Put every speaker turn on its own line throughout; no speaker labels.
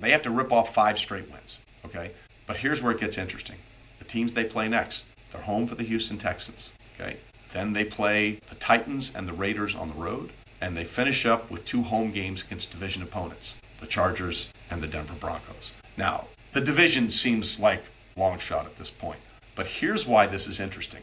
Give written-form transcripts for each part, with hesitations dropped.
They have to rip off 5 straight wins, okay? But here's where it gets interesting. The teams they play next, they're home for the Houston Texans, okay? Then they play the Titans and the Raiders on the road, and they finish up with 2 home games against division opponents, the Chargers and the Denver Broncos. Now, the division seems like long shot at this point, but here's why this is interesting,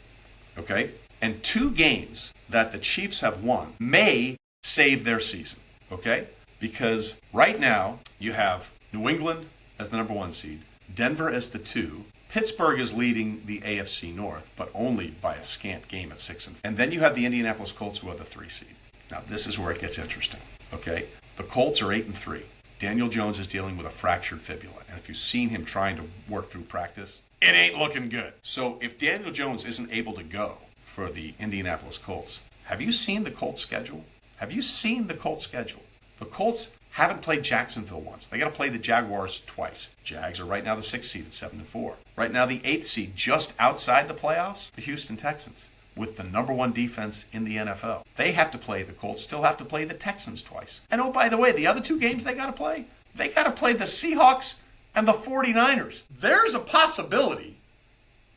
okay? And 2 games that the Chiefs have won may save their season, okay? Because right now you have New England as the number 1 seed, Denver as the 2, Pittsburgh is leading the AFC North, but only by a scant game at 6. And then you have the Indianapolis Colts, who are the 3 seed. Now this is where it gets interesting, okay? The Colts are 8-3. Daniel Jones is dealing with a fractured fibula, and if you've seen him trying to work through practice, it ain't looking good. So if Daniel Jones isn't able to go for the Indianapolis Colts, have you seen the Colts schedule? Have you seen the Colts schedule? The Colts haven't played Jacksonville once. They got to play the Jaguars twice. Jags are right now the 6th seed at 7-4. Right now the 8th seed just outside the playoffs, the Houston Texans, with the number 1 defense in the NFL. They have to play, the Colts still have to play the Texans twice. And oh, by the way, the other 2 games they got to play the Seahawks and the 49ers. There's a possibility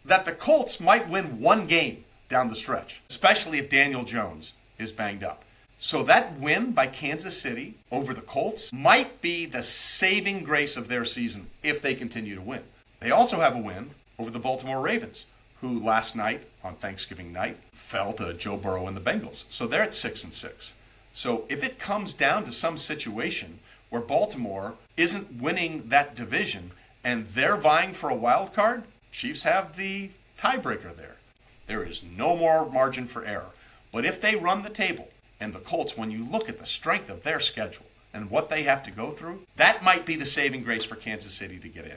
that the Colts might win 1 game down the stretch, especially if Daniel Jones is banged up. So that win by Kansas City over the Colts might be the saving grace of their season if they continue to win. They also have a win over the Baltimore Ravens, who last night, on Thanksgiving night, fell to Joe Burrow and the Bengals. So they're at 6-6. So if it comes down to some situation where Baltimore isn't winning that division and they're vying for a wild card, Chiefs have the tiebreaker there. There is no more margin for error. But if they run the table, and the Colts, when you look at the strength of their schedule and what they have to go through, that might be the saving grace for Kansas City to get in.